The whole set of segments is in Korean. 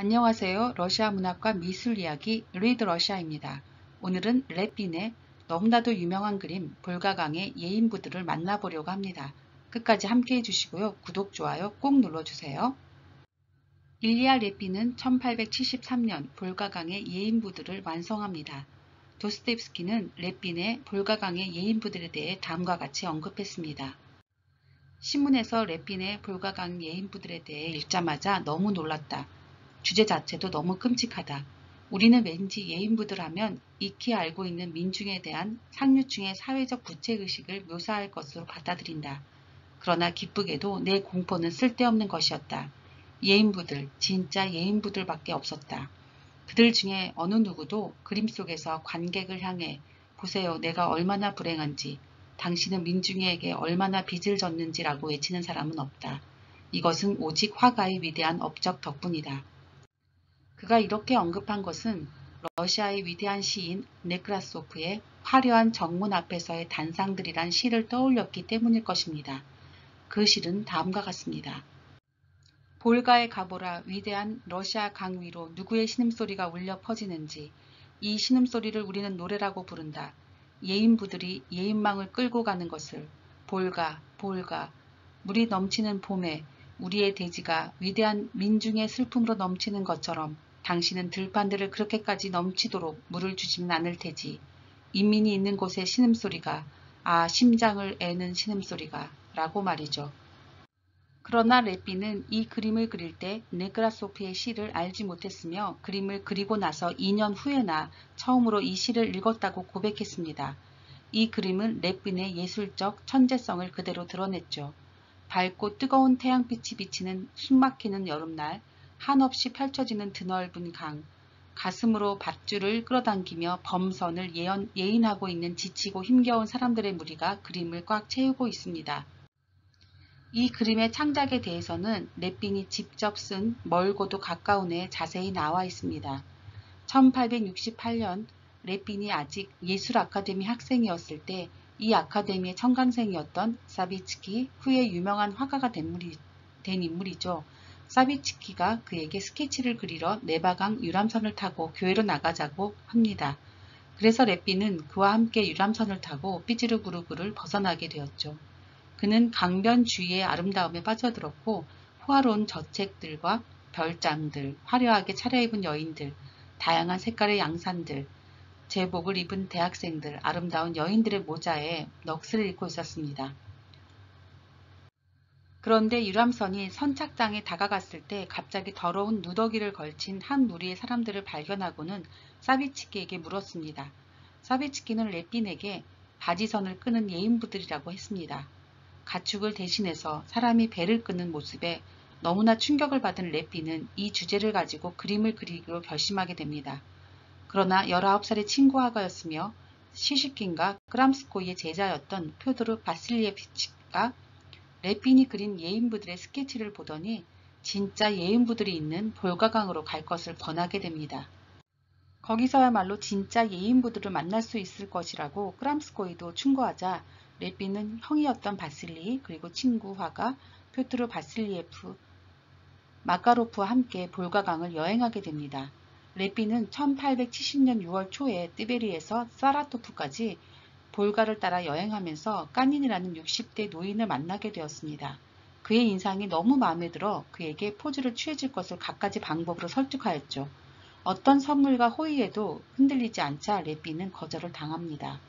안녕하세요. 러시아 문학과 미술 이야기 리드 러시아입니다. 오늘은 렛빈의 너무나도 유명한 그림 볼가강의 예인부들을 만나보려고 합니다. 끝까지 함께 해주시고요. 구독, 좋아요 꼭 눌러주세요. 일리아 렛빈은 1873년 볼가강의 예인부들을 완성합니다. 도스토옙스키는 렛빈의 볼가강의 예인부들에 대해 다음과 같이 언급했습니다. 신문에서 렛빈의 볼가강 예인부들에 대해 읽자마자 너무 놀랐다. 주제 자체도 너무 끔찍하다. 우리는 왠지 예인부들 하면 익히 알고 있는 민중에 대한 상류층의 사회적 부채의식을 묘사할 것으로 받아들인다. 그러나 기쁘게도 내 공포는 쓸데없는 것이었다. 예인부들, 진짜 예인부들밖에 없었다. 그들 중에 어느 누구도 그림 속에서 관객을 향해 보세요, 내가 얼마나 불행한지, 당신은 민중에게 얼마나 빚을 졌는지라고 외치는 사람은 없다. 이것은 오직 화가의 위대한 업적 덕분이다. 그가 이렇게 언급한 것은 러시아의 위대한 시인 네크라소프의 화려한 정문 앞에서의 단상들이란 시를 떠올렸기 때문일 것입니다. 그 시는 다음과 같습니다. 볼가에 가보라. 위대한 러시아 강 위로 누구의 신음소리가 울려 퍼지는지. 이 신음소리를 우리는 노래라고 부른다. 예인부들이 예인망을 끌고 가는 것을. 볼가, 볼가. 물이 넘치는 봄에 우리의 대지가 위대한 민중의 슬픔으로 넘치는 것처럼 당신은 들판들을 그렇게까지 넘치도록 물을 주지는 않을 테지. 인민이 있는 곳의 신음소리가, 아, 심장을 애는 신음소리가 라고 말이죠. 그러나 렛빈은 이 그림을 그릴 때 네크라소프의 시를 알지 못했으며 그림을 그리고 나서 2년 후에나 처음으로 이 시를 읽었다고 고백했습니다. 이 그림은 렛빈의 예술적 천재성을 그대로 드러냈죠. 밝고 뜨거운 태양빛이 비치는 숨막히는 여름날, 한없이 펼쳐지는 드넓은 강, 가슴으로 밧줄을 끌어당기며 범선을 예인하고 있는 지치고 힘겨운 사람들의 무리가 그림을 꽉 채우고 있습니다. 이 그림의 창작에 대해서는 렛빈이 직접 쓴 멀고도 가까운에 자세히 나와 있습니다. 1868년 렛빈이 아직 예술아카데미 학생이었을 때 이 아카데미의 청강생이었던 사비츠키, 후에 유명한 화가가 된 인물이죠. 사비츠키가 그에게 스케치를 그리러 네바강 유람선을 타고 교회로 나가자고 합니다. 그래서 렛빈은 그와 함께 유람선을 타고 삐지르부르크를 벗어나게 되었죠. 그는 강변 주위의 아름다움에 빠져들었고 호화로운 저택들과 별장들, 화려하게 차려입은 여인들, 다양한 색깔의 양산들, 제복을 입은 대학생들, 아름다운 여인들의 모자에 넋을 잃고 있었습니다. 그런데 유람선이 선착장에 다가갔을 때 갑자기 더러운 누더기를 걸친 한 무리의 사람들을 발견하고는 사비츠키에게 물었습니다. 사비츠키는 렛빈에게 바지선을 끄는 예인부들이라고 했습니다. 가축을 대신해서 사람이 배를 끄는 모습에 너무나 충격을 받은 렛빈은 이 주제를 가지고 그림을 그리기로 결심하게 됩니다. 그러나 19살의 친구 화가였으며 시시킨과 크람스코이의 제자였던 표도르 바실리에비치가 렛빈이 그린 예인부들의 스케치를 보더니 진짜 예인부들이 있는 볼가강으로 갈 것을 권하게 됩니다. 거기서야말로 진짜 예인부들을 만날 수 있을 것이라고 크람스코이도 충고하자 렛빈은 형이었던 바실리 그리고 친구 화가 표트르 바실리에프 마카로프와 함께 볼가강을 여행하게 됩니다. 렛빈은 1870년 6월 초에 띠베리에서 사라토프까지 볼가를 따라 여행하면서 까닌이라는 60대 노인을 만나게 되었습니다. 그의 인상이 너무 마음에 들어 그에게 포즈를 취해줄 것을 갖가지 방법으로 설득하였죠. 어떤 선물과 호의에도 흔들리지 않자 렛빈은 거절을 당합니다.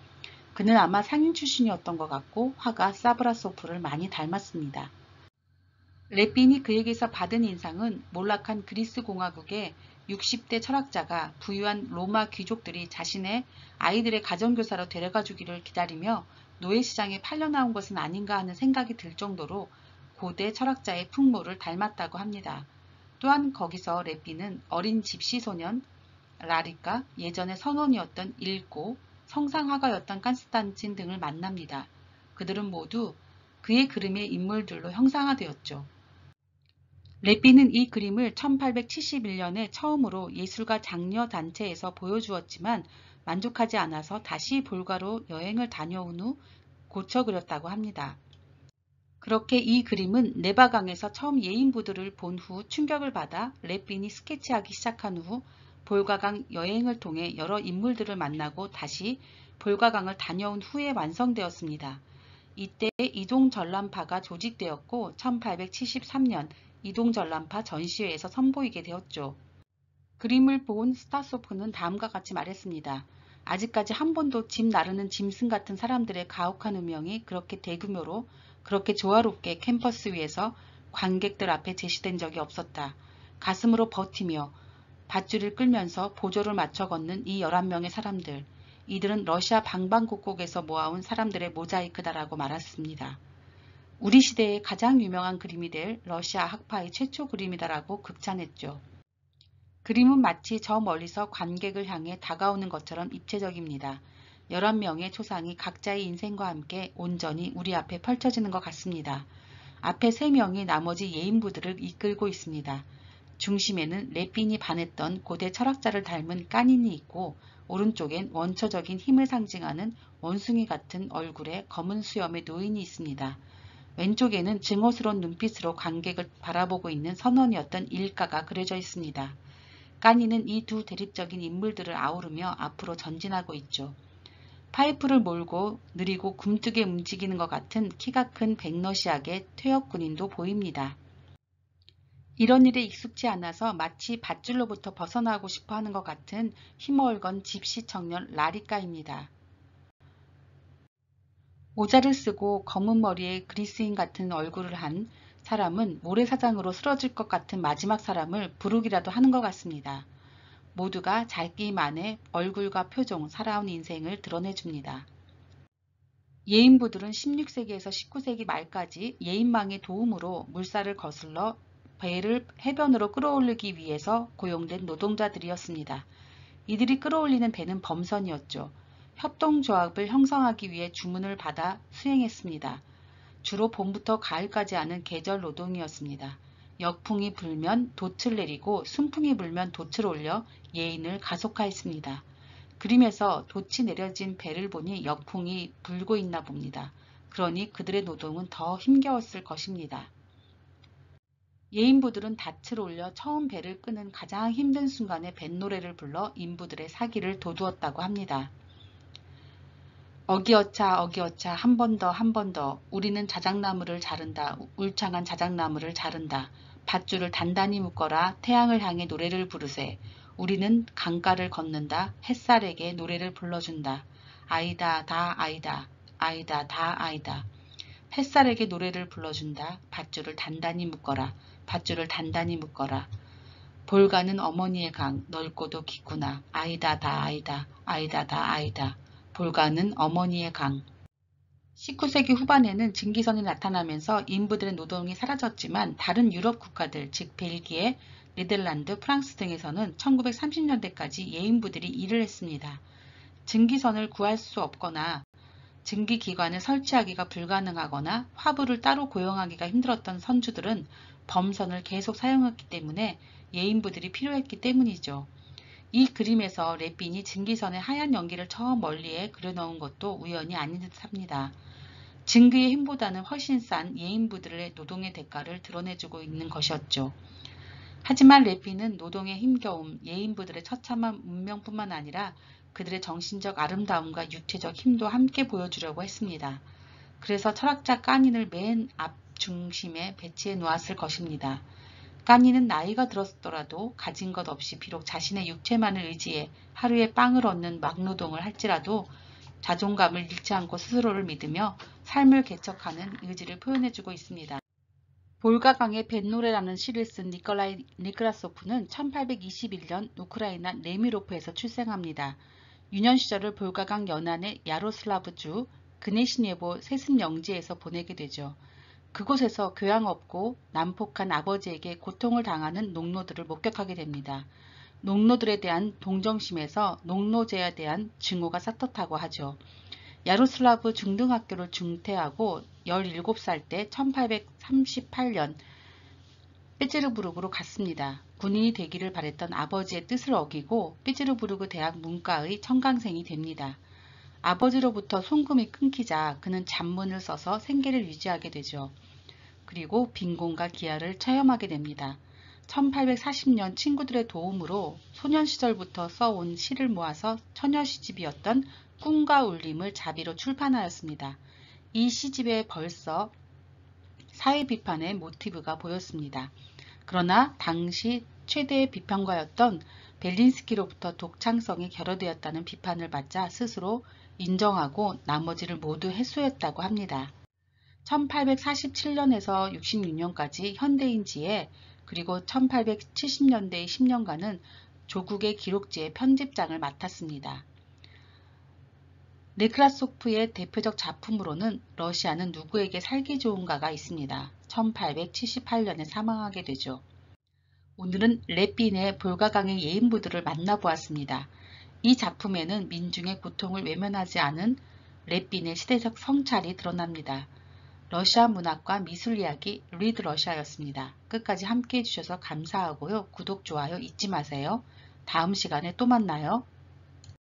그는 아마 상인 출신이었던 것 같고 화가 사브라소프를 많이 닮았습니다. 렛빈이 그에게서 받은 인상은 몰락한 그리스 공화국의 60대 철학자가 부유한 로마 귀족들이 자신의 아이들의 가정교사로 데려가 주기를 기다리며 노예시장에 팔려나온 것은 아닌가 하는 생각이 들 정도로 고대 철학자의 풍모를 닮았다고 합니다. 또한 거기서 렛빈은 어린 집시 소년 라리카, 예전의 선원이었던 일고, 성상화가였던 깐스탄친 등을 만납니다. 그들은 모두 그의 그림의 인물들로 형상화되었죠. 렛빈은 이 그림을 1871년에 처음으로 예술가 장려 단체에서 보여주었지만 만족하지 않아서 다시 볼가로 여행을 다녀온 후 고쳐 그렸다고 합니다. 그렇게 이 그림은 네바강에서 처음 예인부들을 본 후 충격을 받아 렛빈이 스케치하기 시작한 후 볼가강 여행을 통해 여러 인물들을 만나고 다시 볼가강을 다녀온 후에 완성되었습니다. 이때 이동전람파가 조직되었고 1873년 이동전람파 전시회에서 선보이게 되었죠. 그림을 본 스타소프는 다음과 같이 말했습니다. 아직까지 한 번도 집 나르는 짐승 같은 사람들의 가혹한 운명이 그렇게 대규모로 그렇게 조화롭게 캠퍼스 위에서 관객들 앞에 제시된 적이 없었다. 가슴으로 버티며 밧줄을 끌면서 보조를 맞춰 걷는 이 11명의 사람들. 이들은 러시아 방방곡곡에서 모아온 사람들의 모자이크다라고 말했습니다. 우리 시대의 가장 유명한 그림이 될 러시아 학파의 최초 그림이다라고 극찬했죠. 그림은 마치 저 멀리서 관객을 향해 다가오는 것처럼 입체적입니다. 11명의 초상이 각자의 인생과 함께 온전히 우리 앞에 펼쳐지는 것 같습니다. 앞에 3명이 나머지 예인부들을 이끌고 있습니다. 중심에는 렛빈이 반했던 고대 철학자를 닮은 까닌이 있고 오른쪽엔 원초적인 힘을 상징하는 원숭이 같은 얼굴의 검은 수염의 노인이 있습니다. 왼쪽에는 증오스러운 눈빛으로 관객을 바라보고 있는 선원이었던 일가가 그려져 있습니다. 까니는 이 두 대립적인 인물들을 아우르며 앞으로 전진하고 있죠. 파이프를 몰고 느리고 굼뜨게 움직이는 것 같은 키가 큰 백러시아계 퇴역 군인도 보입니다. 이런 일에 익숙지 않아서 마치 밧줄로부터 벗어나고 싶어 하는 것 같은 힘얼건 집시 청년 라리까입니다. 모자를 쓰고 검은 머리에 그리스인 같은 얼굴을 한 사람은 모래사장으로 쓰러질 것 같은 마지막 사람을 부르기라도 하는 것 같습니다. 모두가 자기만의 얼굴과 표정, 살아온 인생을 드러내줍니다. 예인부들은 16세기에서 19세기 말까지 예인망의 도움으로 물살을 거슬러 배를 해변으로 끌어올리기 위해서 고용된 노동자들이었습니다. 이들이 끌어올리는 배는 범선이었죠. 협동조합을 형성하기 위해 주문을 받아 수행했습니다. 주로 봄부터 가을까지 하는 계절 노동이었습니다. 역풍이 불면 돛을 내리고 순풍이 불면 돛을 올려 예인을 가속화했습니다. 그림에서 돛이 내려진 배를 보니 역풍이 불고 있나 봅니다. 그러니 그들의 노동은 더 힘겨웠을 것입니다. 예인부들은 닻을 올려 처음 배를 끄는 가장 힘든 순간에 뱃노래를 불러 인부들의 사기를 돋우었다고 합니다. 어기어차 어기어차 한 번 더 한 번 더 우리는 자작나무를 자른다. 울창한 자작나무를 자른다. 밧줄을 단단히 묶어라. 태양을 향해 노래를 부르세. 우리는 강가를 걷는다. 햇살에게 노래를 불러준다. 아이다 다 아이다. 아이다 다 아이다. 햇살에게 노래를 불러준다. 밧줄을 단단히 묶어라. 밧줄을 단단히 묶어라. 볼가는 어머니의 강 넓고도 깊구나. 아이다 다 아이다. 아이다 다 아이다. 볼가는 어머니의 강. 19세기 후반에는 증기선이 나타나면서 인부들의 노동이 사라졌지만 다른 유럽 국가들, 즉 벨기에, 네덜란드, 프랑스 등에서는 1930년대까지 예인부들이 일을 했습니다. 증기선을 구할 수 없거나 증기기관을 설치하기가 불가능하거나 화부를 따로 고용하기가 힘들었던 선주들은 범선을 계속 사용했기 때문에 예인부들이 필요했기 때문이죠. 이 그림에서 렛빈이 증기선의 하얀 연기를 저 멀리에 그려놓은 것도 우연이 아닌 듯합니다. 증기의 힘보다는 훨씬 싼 예인부들의 노동의 대가를 드러내주고 있는 것이었죠. 하지만 렛빈은 노동의 힘겨움, 예인부들의 처참한 운명뿐만 아니라 그들의 정신적 아름다움과 육체적 힘도 함께 보여주려고 했습니다. 그래서 철학자 까닌을 맨 앞 중심에 배치해 놓았을 것입니다. 까니는 나이가 들었더라도 가진 것 없이 비록 자신의 육체만을 의지해 하루에 빵을 얻는 막노동을 할지라도 자존감을 잃지 않고 스스로를 믿으며 삶을 개척하는 의지를 표현해주고 있습니다. 볼가강의 뱃노래라는 시를 쓴 니콜라이 니크라소프는 1821년 우크라이나 네미로프에서 출생합니다. 유년 시절을 볼가강 연안의 야로슬라브주 그네시네보 세습영지에서 보내게 되죠. 그곳에서 교양 없고 난폭한 아버지에게 고통을 당하는 농노들을 목격하게 됩니다. 농노들에 대한 동정심에서 농노제에 대한 증오가 싹텄다고 하죠. 야로슬라브 중등학교를 중퇴하고 17살 때 1838년 삐즈르부르크로 갔습니다. 군인이 되기를 바랬던 아버지의 뜻을 어기고 삐즈르부르크 대학 문과의 청강생이 됩니다. 아버지로부터 송금이 끊기자 그는 잡문을 써서 생계를 유지하게 되죠. 그리고 빈곤과 기아를 체험하게 됩니다. 1840년 친구들의 도움으로 소년 시절부터 써온 시를 모아서 처녀 시집이었던 꿈과 울림을 자비로 출판하였습니다. 이 시집에 벌써 사회 비판의 모티브가 보였습니다. 그러나 당시 최대의 비판가였던 벨린스키로부터 독창성이 결여되었다는 비판을 받자 스스로 인정하고 나머지를 모두 해소했다고 합니다. 1847년에서 66년까지 현대인지에 그리고 1870년대의 10년간은 조국의 기록지의 편집장을 맡았습니다. 네크라소프의 대표적 작품으로는 러시아는 누구에게 살기 좋은가가 있습니다. 1878년에 사망하게 되죠. 오늘은 렛빈의 볼가강의 예인부들을 만나보았습니다. 이 작품에는 민중의 고통을 외면하지 않은 렛빈의 시대적 성찰이 드러납니다. 러시아 문학과 미술 이야기 리드 러시아였습니다. 끝까지 함께 해주셔서 감사하고요. 구독, 좋아요 잊지 마세요. 다음 시간에 또 만나요.